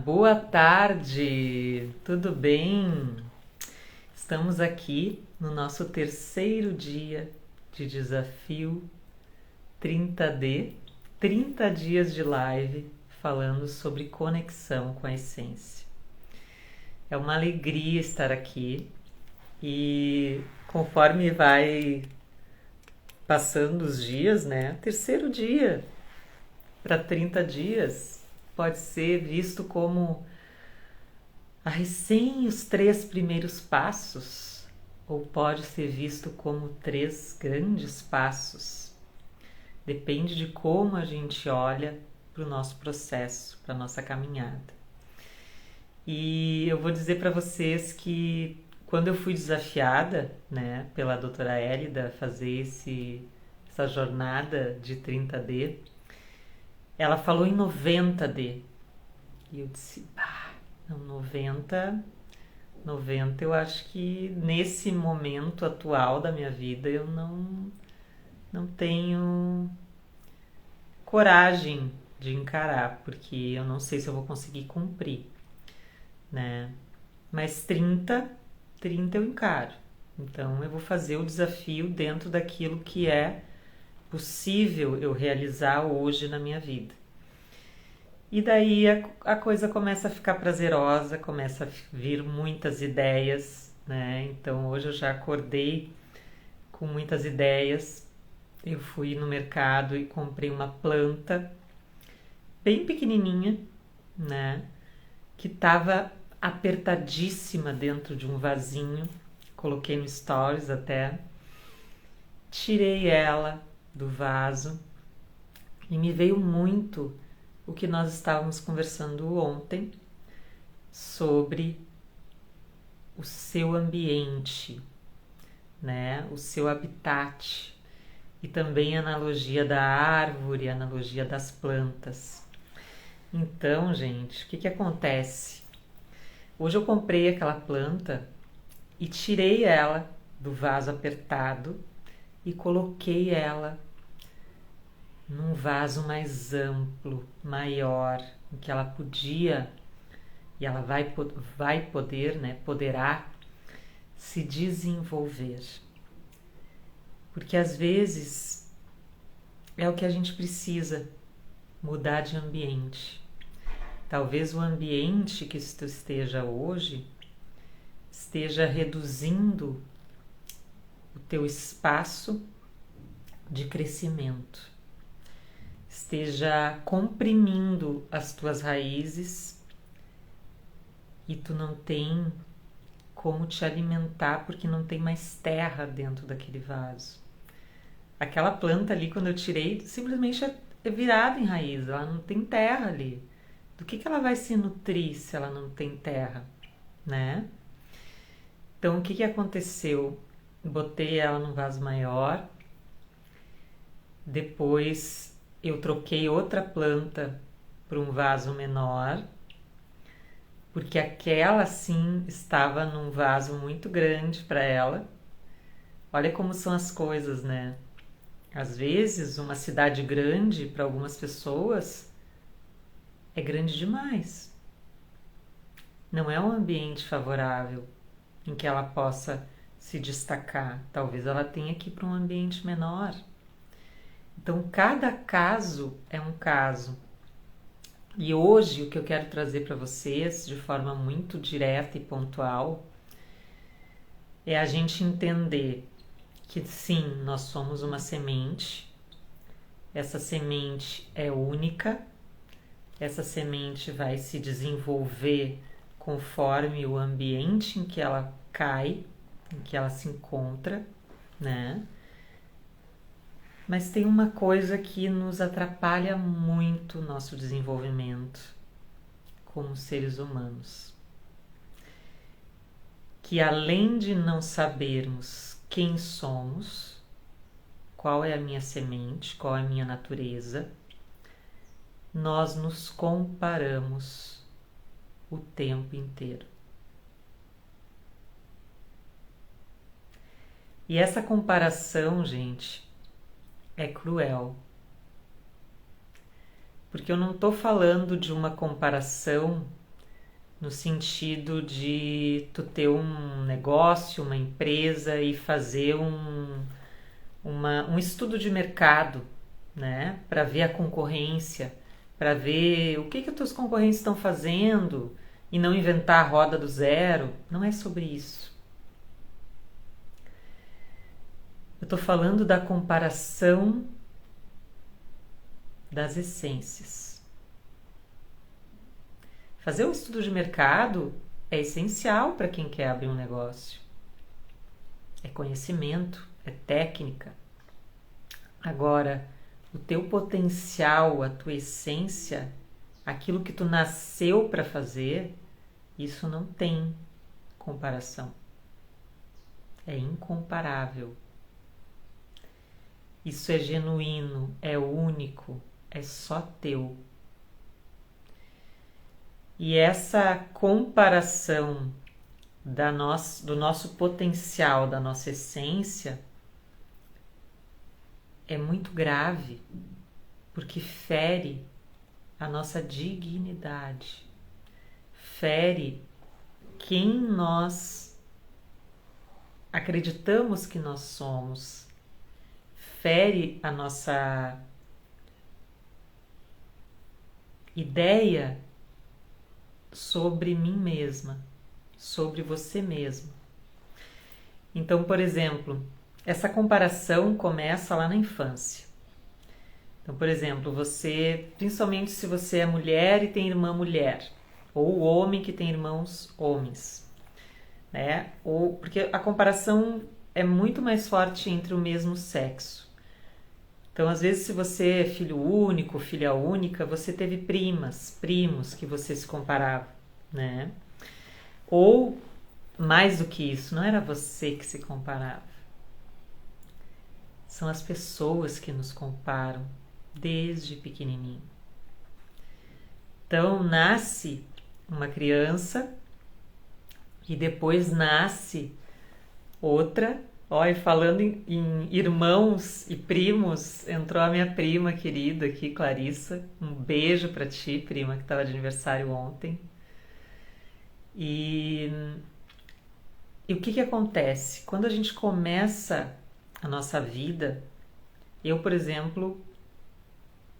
Boa tarde, tudo bem? Estamos aqui no nosso terceiro dia de desafio 30D, 30 dias de live falando sobre conexão com a essência. É uma alegria estar aqui e conforme vai passando os dias, né? Terceiro dia para 30 dias pode ser visto como recém os três primeiros passos, ou pode ser visto como três grandes passos. Depende de como a gente olha para o nosso processo, para a nossa caminhada. E eu vou dizer para vocês que quando eu fui desafiada, né, pela doutora Hélida a fazer essa jornada de 30D, ela falou em 90D. E eu disse, não, 90 eu acho que nesse momento atual da minha vida eu não tenho coragem de encarar, porque eu não sei se eu vou conseguir cumprir, né? Mas 30 eu encaro. Então eu vou fazer o desafio dentro daquilo que é possível eu realizar hoje na minha vida. E daí a coisa começa a ficar prazerosa, começa a vir muitas ideias, né? Então hoje eu já acordei com muitas ideias. Eu fui no mercado e comprei uma planta bem pequenininha, né? Que estava apertadíssima dentro de um vasinho. Coloquei no stories até. Tirei ela do vaso e me veio muito o que nós estávamos conversando ontem sobre o seu ambiente, né? O seu habitat e também a analogia da árvore, a analogia das plantas. Então, gente, o que acontece? Hoje eu comprei aquela planta e tirei ela do vaso apertado e coloquei ela num vaso mais amplo, maior, em que ela podia e ela vai poder, né, poderá se desenvolver. Porque às vezes é o que a gente precisa, mudar de ambiente. Talvez o ambiente que tu esteja hoje esteja reduzindo o teu espaço de crescimento, esteja comprimindo as tuas raízes e tu não tem como te alimentar porque não tem mais terra dentro daquele vaso. Aquela planta ali, quando eu tirei, simplesmente é virada em raiz, ela não tem terra ali. Do que ela vai se nutrir se ela não tem terra, né? Então, o que aconteceu? Botei ela num vaso maior, depois eu troquei outra planta para um vaso menor, porque aquela sim estava num vaso muito grande para ela. Olha como são as coisas, né? Às vezes, uma cidade grande para algumas pessoas é grande demais. Não é um ambiente favorável em que ela possa se destacar. Talvez ela tenha que ir para um ambiente menor. Então, cada caso é um caso. E hoje o que eu quero trazer para vocês, de forma muito direta e pontual, é a gente entender que sim, nós somos uma semente, essa semente é única, essa semente vai se desenvolver conforme o ambiente em que ela cai, em que ela se encontra, né? Mas tem uma coisa que nos atrapalha muito o nosso desenvolvimento como seres humanos, que além de não sabermos quem somos, qual é a minha semente, qual é a minha natureza, nós nos comparamos o tempo inteiro. E essa comparação, gente, é cruel. Porque eu não estou falando de uma comparação no sentido de tu ter um negócio, uma empresa e fazer um estudo de mercado, né? Para ver a concorrência, para ver o que os teus concorrentes estão fazendo e não inventar a roda do zero. Não é sobre isso. Eu estou falando da comparação das essências. Fazer um estudo de mercado é essencial para quem quer abrir um negócio. É conhecimento, é técnica. Agora, o teu potencial, a tua essência, aquilo que tu nasceu para fazer, isso não tem comparação. É incomparável. Isso é genuíno, é único, é só teu. E essa comparação do nosso potencial, da nossa essência, é muito grave, porque fere a nossa dignidade, fere quem nós acreditamos que nós somos, fere a nossa ideia sobre mim mesma, sobre você mesmo. Então, por exemplo, essa comparação começa lá na infância. Então, por exemplo, você, principalmente se você é mulher e tem irmã mulher, ou homem que tem irmãos homens, né? Ou porque a comparação é muito mais forte entre o mesmo sexo. Então, às vezes, se você é filho único, filha única, você teve primas, primos que você se comparava, né? Ou, mais do que isso, não era você que se comparava. São as pessoas que nos comparam desde pequenininho. Então, nasce uma criança e depois nasce outra. Olha, falando em irmãos e primos, entrou a minha prima querida aqui, Clarissa. Um beijo pra ti, prima, que estava de aniversário ontem. E o que acontece? Quando a gente começa a nossa vida, eu, por exemplo,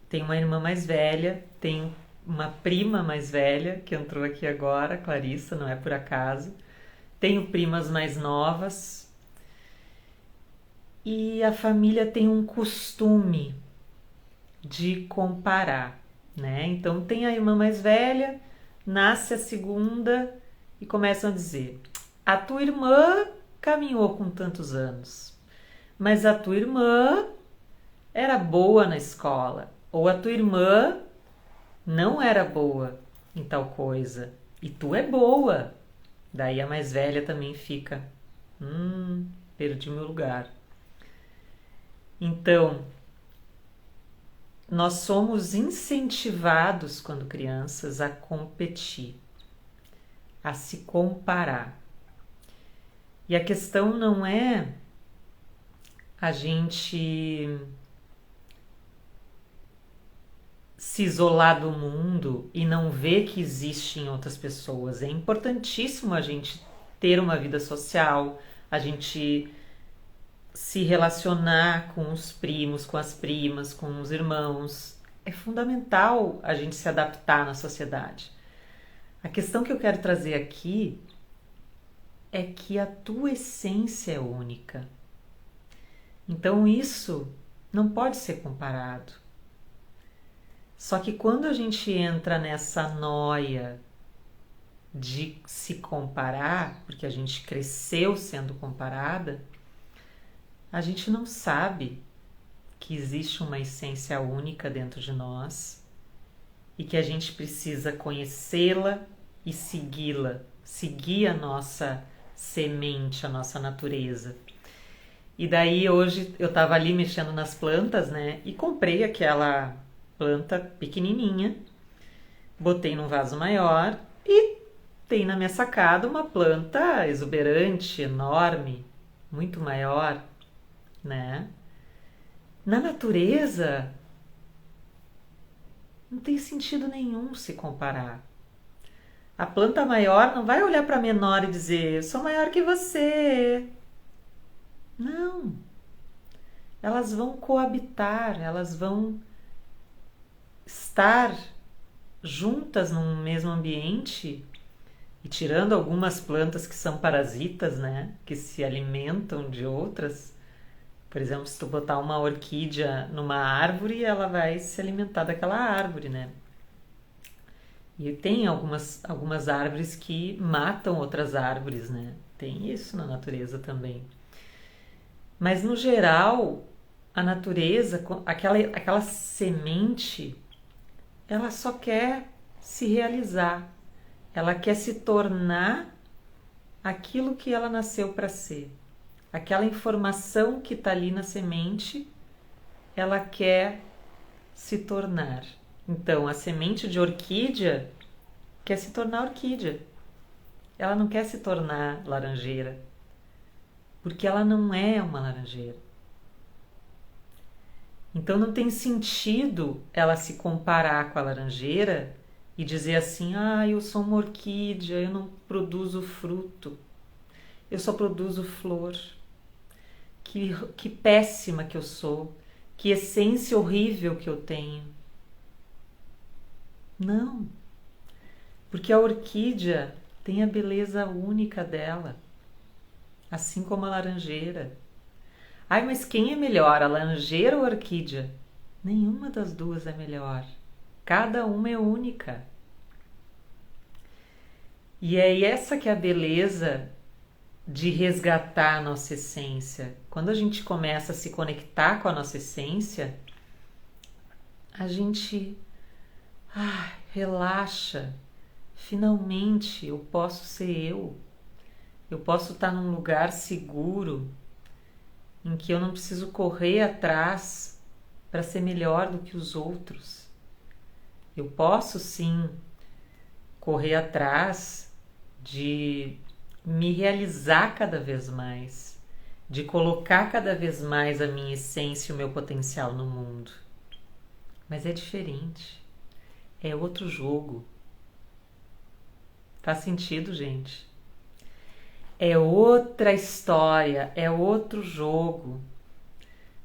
tenho uma irmã mais velha, tenho uma prima mais velha que entrou aqui agora, Clarissa, não é por acaso. Tenho primas mais novas. E a família tem um costume de comparar, né? Então tem a irmã mais velha, nasce a segunda e começam a dizer: a tua irmã caminhou com tantos anos, mas a tua irmã era boa na escola, ou a tua irmã não era boa em tal coisa, e tu é boa. Daí a mais velha também fica: perdi meu lugar. Então, nós somos incentivados quando crianças a competir, a se comparar. E a questão não é a gente se isolar do mundo e não ver que existem outras pessoas. É importantíssimo a gente ter uma vida social, a gente se relacionar com os primos, com as primas, com os irmãos. É fundamental a gente se adaptar na sociedade. A questão que eu quero trazer aqui é que a tua essência é única. Então isso não pode ser comparado. Só que quando a gente entra nessa noia de se comparar, porque a gente cresceu sendo comparada, a gente não sabe que existe uma essência única dentro de nós e que a gente precisa conhecê-la e segui-la, seguir a nossa semente, a nossa natureza. E daí hoje eu estava ali mexendo nas plantas, né? E comprei aquela planta pequenininha, botei num vaso maior e tem na minha sacada uma planta exuberante, enorme, muito maior, né? Na natureza Não tem sentido nenhum se comparar. A planta maior não vai olhar para a menor e dizer, eu sou maior que você. Não. Elas vão coabitar, elas vão estar juntas num mesmo ambiente e tirando algumas plantas que são parasitas, né? Que se alimentam de outras. Por exemplo, se tu botar uma orquídea numa árvore, ela vai se alimentar daquela árvore, né? E tem algumas árvores que matam outras árvores, né? Tem isso na natureza também. Mas no geral, a natureza, aquela semente, ela só quer se realizar. Ela quer se tornar aquilo que ela nasceu para ser. Aquela informação que está ali na semente, ela quer se tornar. Então, a semente de orquídea quer se tornar orquídea. Ela não quer se tornar laranjeira, porque ela não é uma laranjeira. Então, não tem sentido ela se comparar com a laranjeira e dizer assim, eu sou uma orquídea, eu não produzo fruto, eu só produzo flor. Que péssima que eu sou, que essência horrível que eu tenho. Não, porque a orquídea tem a beleza única dela, assim como a laranjeira. Mas quem é melhor, a laranjeira ou a orquídea? Nenhuma das duas é melhor. Cada uma é única. E é essa que é a beleza de resgatar a nossa essência. Quando a gente começa a se conectar com a nossa essência, a gente relaxa. Finalmente eu posso ser eu. Eu posso estar num lugar seguro em que eu não preciso correr atrás para ser melhor do que os outros. Eu posso sim correr atrás de me realizar cada vez mais, de colocar cada vez mais a minha essência e o meu potencial no mundo. Mas é diferente, é outro jogo. Faz sentido, gente? É outra história, é outro jogo.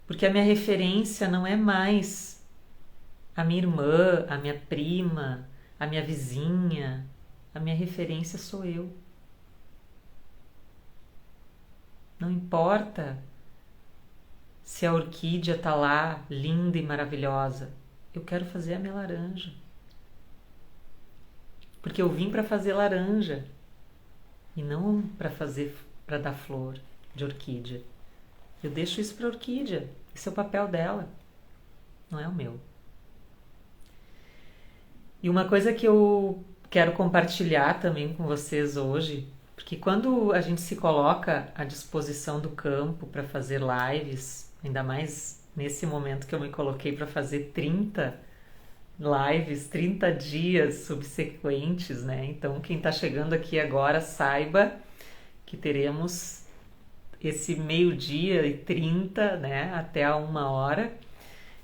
Porque a minha referência não é mais a minha irmã, a minha prima, a minha vizinha. A minha referência sou eu. Não importa se a orquídea está lá, linda e maravilhosa. Eu quero fazer a minha laranja. Porque eu vim para fazer laranja e não para dar flor de orquídea. Eu deixo isso para a orquídea. Esse é o papel dela, não é o meu. E uma coisa que eu quero compartilhar também com vocês hoje, porque quando a gente se coloca à disposição do campo para fazer lives, ainda mais nesse momento que eu me coloquei para fazer 30 lives, 30 dias subsequentes, né? Então, quem está chegando aqui agora, saiba que teremos esse 12:30, né, até a 1 hora,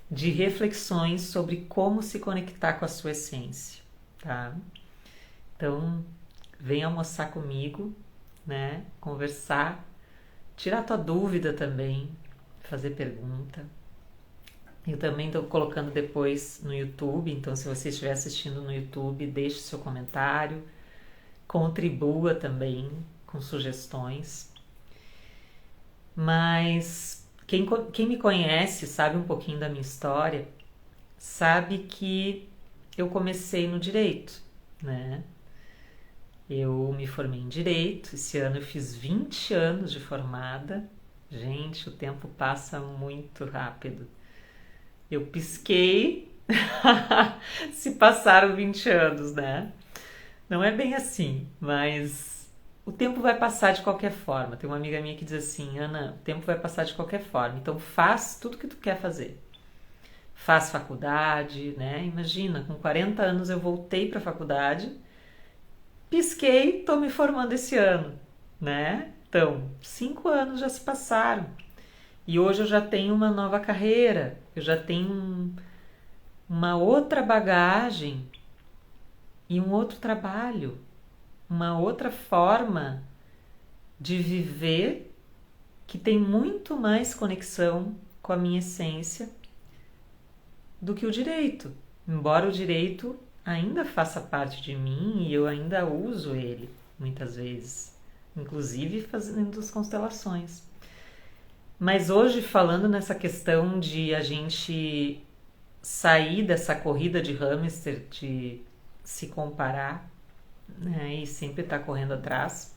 de reflexões sobre como se conectar com a sua essência, tá? Então, vem almoçar comigo, né, conversar, tirar tua dúvida também, fazer pergunta. Eu também estou colocando depois no YouTube, então se você estiver assistindo no YouTube, deixe seu comentário, contribua também com sugestões. Mas quem me conhece, sabe um pouquinho da minha história, sabe que eu comecei no direito, né? Eu me formei em direito, esse ano eu fiz 20 anos de formada. Gente, o tempo passa muito rápido. Eu pisquei, se passaram 20 anos, né? Não é bem assim, mas o tempo vai passar de qualquer forma. Tem uma amiga minha que diz assim, Ana, o tempo vai passar de qualquer forma, então faz tudo que tu quer fazer. Faz faculdade, né? Imagina, com 40 anos eu voltei para a faculdade, pisquei, tô me formando esse ano, né? Então, 5 anos já se passaram. E hoje eu já tenho uma nova carreira, eu já tenho uma outra bagagem e um outro trabalho, uma outra forma de viver que tem muito mais conexão com a minha essência do que o direito. Embora o direito ainda faça parte de mim e eu ainda uso ele muitas vezes, inclusive fazendo as constelações. Mas hoje, falando nessa questão de a gente sair dessa corrida de hamster, de se comparar, né, e sempre estar correndo atrás,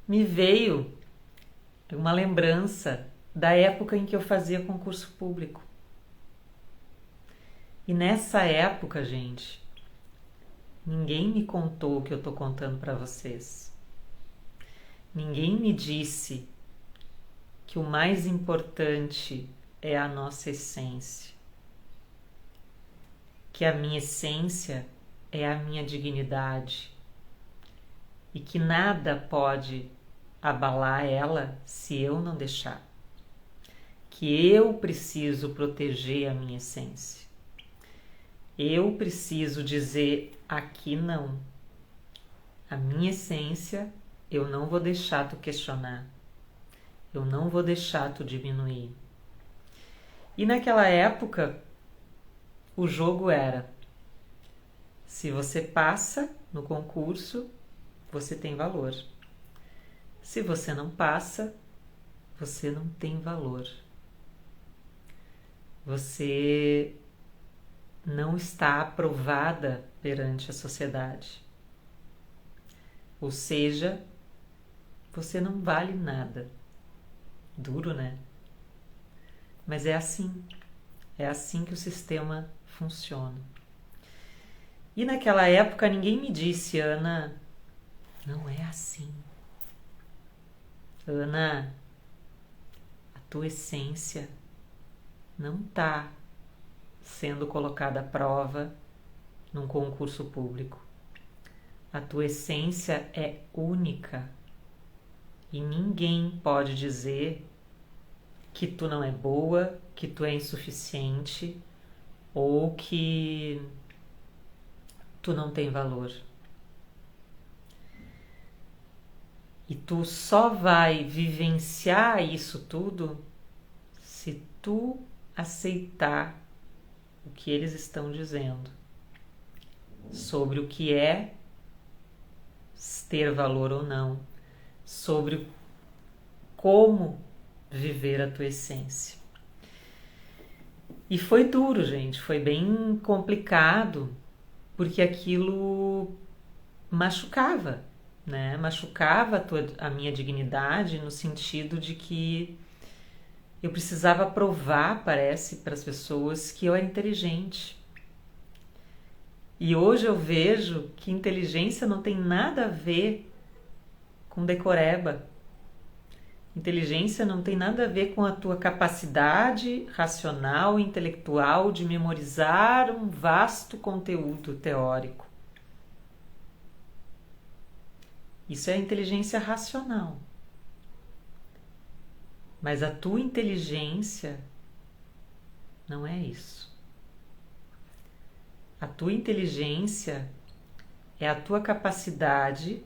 me veio uma lembrança da época em que eu fazia concurso público. E nessa época, gente, ninguém me contou o que eu estou contando para vocês. Ninguém me disse que o mais importante é a nossa essência. Que a minha essência é a minha dignidade. E que nada pode abalar ela se eu não deixar. Que eu preciso proteger a minha essência. Eu preciso dizer aqui não. A minha essência eu não vou deixar tu questionar. Eu não vou deixar tu diminuir. E naquela época, o jogo era: se você passa no concurso, você tem valor. Se você não passa, você não tem valor. Você não está aprovada perante a sociedade. Ou seja, você não vale nada. Duro, né? Mas é assim que o sistema funciona. E naquela época ninguém me disse: Ana, não é assim. Ana, a tua essência não está sendo colocada à prova num concurso público. A tua essência é única e ninguém pode dizer que tu não é boa, que tu é insuficiente ou que tu não tem valor. E tu só vai vivenciar isso tudo se tu aceitar o que eles estão dizendo sobre o que é ter valor ou não, sobre como viver a tua essência. E foi duro, gente, foi bem complicado, porque aquilo machucava, né? Machucava a minha dignidade no sentido de que eu precisava provar, parece, para as pessoas que eu era inteligente. E hoje eu vejo que inteligência não tem nada a ver com decoreba. Inteligência não tem nada a ver com a tua capacidade racional e intelectual de memorizar um vasto conteúdo teórico. Isso é inteligência racional. Mas a tua inteligência não é isso. A tua inteligência é a tua capacidade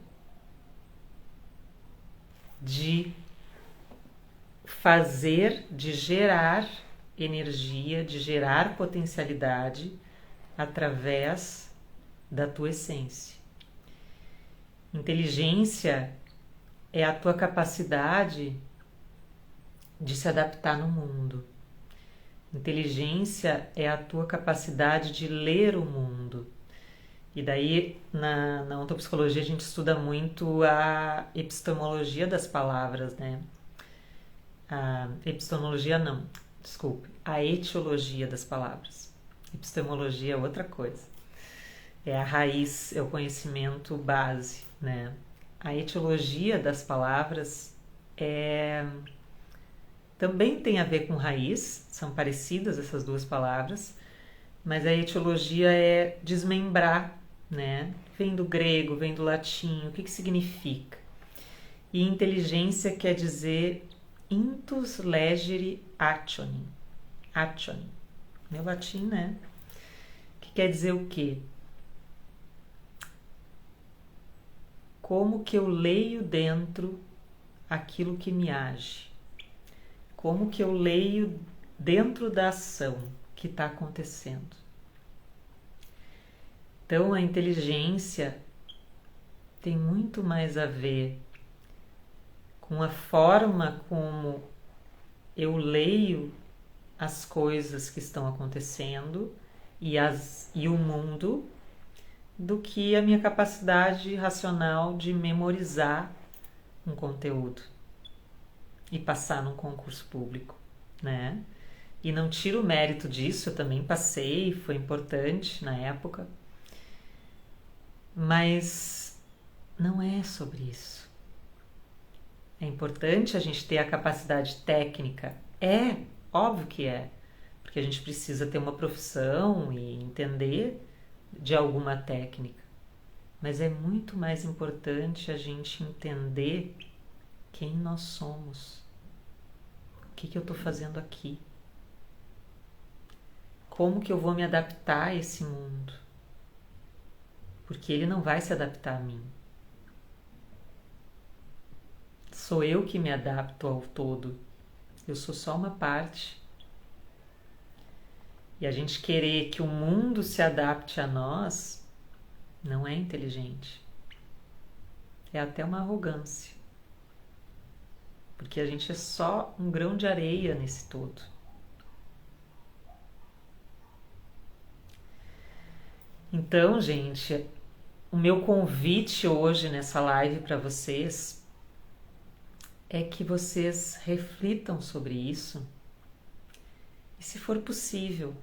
de fazer, de gerar energia, de gerar potencialidade através da tua essência. Inteligência é a tua capacidade de se adaptar no mundo. Inteligência é a tua capacidade de ler o mundo. E daí, na ontopsicologia, a gente estuda muito a epistemologia das palavras, né? A epistemologia não, desculpe, a etiologia das palavras. Epistemologia é outra coisa. É a raiz, é o conhecimento base, né? A etiologia das palavras também tem a ver com raiz, são parecidas essas duas palavras, mas a etiologia é desmembrar, né? Vem do grego, vem do latim, o que significa? E inteligência quer dizer intus legere actionem, Meu latim, né? Que quer dizer o quê? Como que eu leio dentro aquilo que me age? Como que eu leio dentro da ação que está acontecendo? Então, a inteligência tem muito mais a ver com a forma como eu leio as coisas que estão acontecendo e o mundo, do que a minha capacidade racional de memorizar um conteúdo e passar num concurso público, né? E não tiro o mérito disso, eu também passei, foi importante na época, mas não é sobre isso. É importante a gente ter a capacidade técnica, óbvio que é, porque a gente precisa ter uma profissão e entender de alguma técnica, mas é muito mais importante a gente entender quem nós somos, o que eu estou fazendo aqui, como que eu vou me adaptar a esse mundo, porque ele não vai se adaptar a mim. Sou eu que me adapto ao todo, eu sou só uma parte. E a gente querer que o mundo se adapte a nós não é inteligente. É até uma arrogância. Porque a gente é só um grão de areia nesse todo. Então, gente, o meu convite hoje nessa live para vocês é que vocês reflitam sobre isso e, se for possível,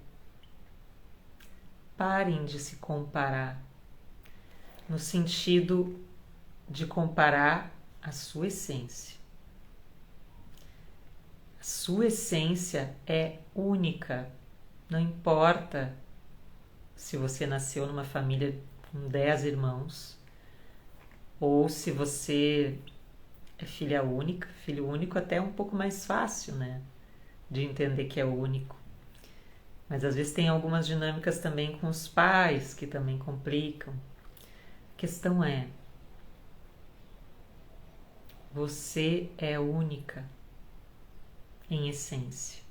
parem de se comparar, no sentido de comparar a sua essência. A sua essência é única, não importa se você nasceu numa família com 10 irmãos ou se você é filha única. Filho único até é um pouco mais fácil, né, de entender que é único. Mas às vezes tem algumas dinâmicas também com os pais que também complicam. A questão é, você é única em essência.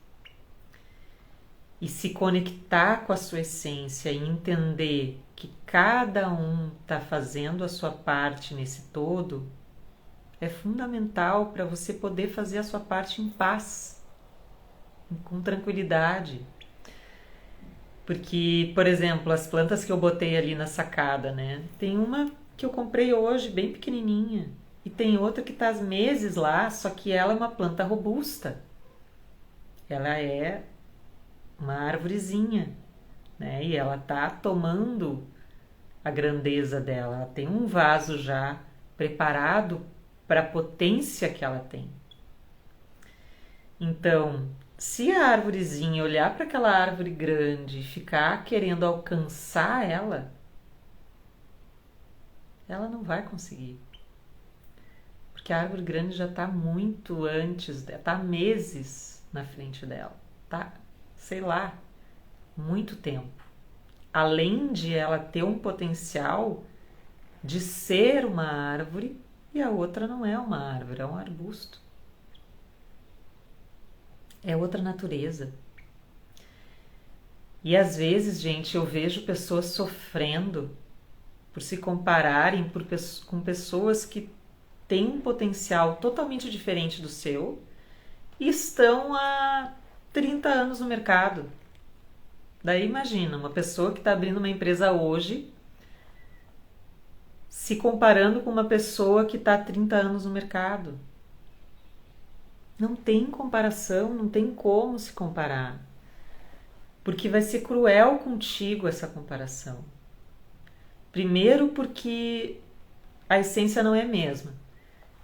E se conectar com a sua essência e entender que cada um está fazendo a sua parte nesse todo, é fundamental para você poder fazer a sua parte em paz, com tranquilidade. Porque, por exemplo, as plantas que eu botei ali na sacada, né? Tem uma que eu comprei hoje, bem pequenininha, e tem outra que está há meses lá, só que ela é uma planta robusta. Ela é uma árvorezinha, né? E ela está tomando a grandeza dela. Ela tem um vaso já preparado para a potência que ela tem. Então, se a árvorezinha olhar para aquela árvore grande e ficar querendo alcançar ela, ela não vai conseguir. Porque a árvore grande já está muito antes dela, está meses na frente dela, tá? Sei lá, muito tempo. Além de ela ter um potencial de ser uma árvore, e a outra não é uma árvore, é um arbusto. É outra natureza. E às vezes, gente, eu vejo pessoas sofrendo por se compararem com pessoas que têm um potencial totalmente diferente do seu e estão há 30 anos no mercado. Daí imagina, uma pessoa que está abrindo uma empresa hoje se comparando com uma pessoa que está há 30 anos no mercado. Não tem comparação, não tem como se comparar. Porque vai ser cruel contigo essa comparação. Primeiro porque a essência não é a mesma.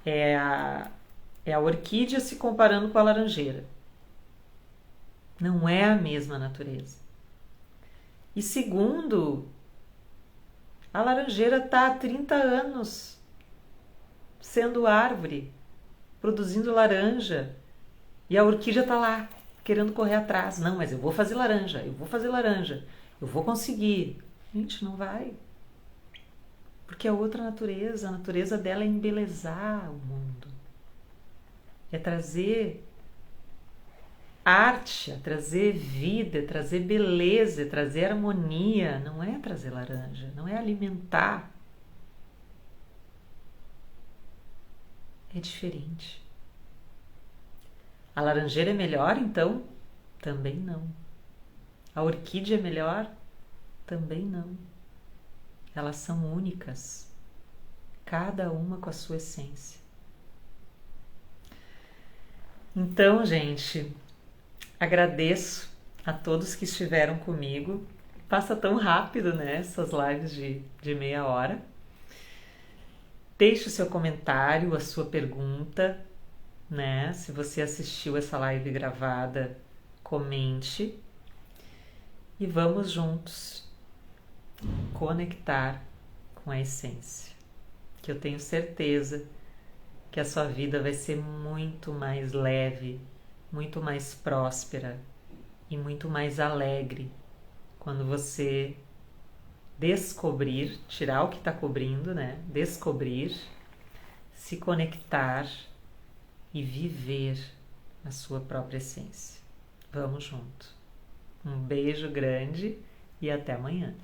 É a orquídea se comparando com a laranjeira. Não é a mesma natureza. E segundo, a laranjeira está há 30 anos sendo árvore, produzindo laranja, e a orquídea está lá, querendo correr atrás. Não, mas eu vou fazer laranja, eu vou fazer laranja, eu vou conseguir. Gente, não vai. Porque é outra natureza, a natureza dela é embelezar o mundo. É trazer arte, é trazer vida, é trazer beleza, é trazer harmonia. Não é trazer laranja, não é alimentar. É diferente. A laranjeira é melhor, então? Também não. A orquídea é melhor? Também não. Elas são únicas, cada uma com a sua essência. Então, gente, agradeço a todos que estiveram comigo. Passa tão rápido, né? Essas lives de meia hora. Deixe o seu comentário, a sua pergunta, né? Se você assistiu essa live gravada, comente. E vamos juntos conectar com a essência, que eu tenho certeza que a sua vida vai ser muito mais leve, muito mais próspera e muito mais alegre quando você descobrir, tirar o que está cobrindo, né? Descobrir, se conectar e viver a sua própria essência. Vamos junto. Um beijo grande e até amanhã.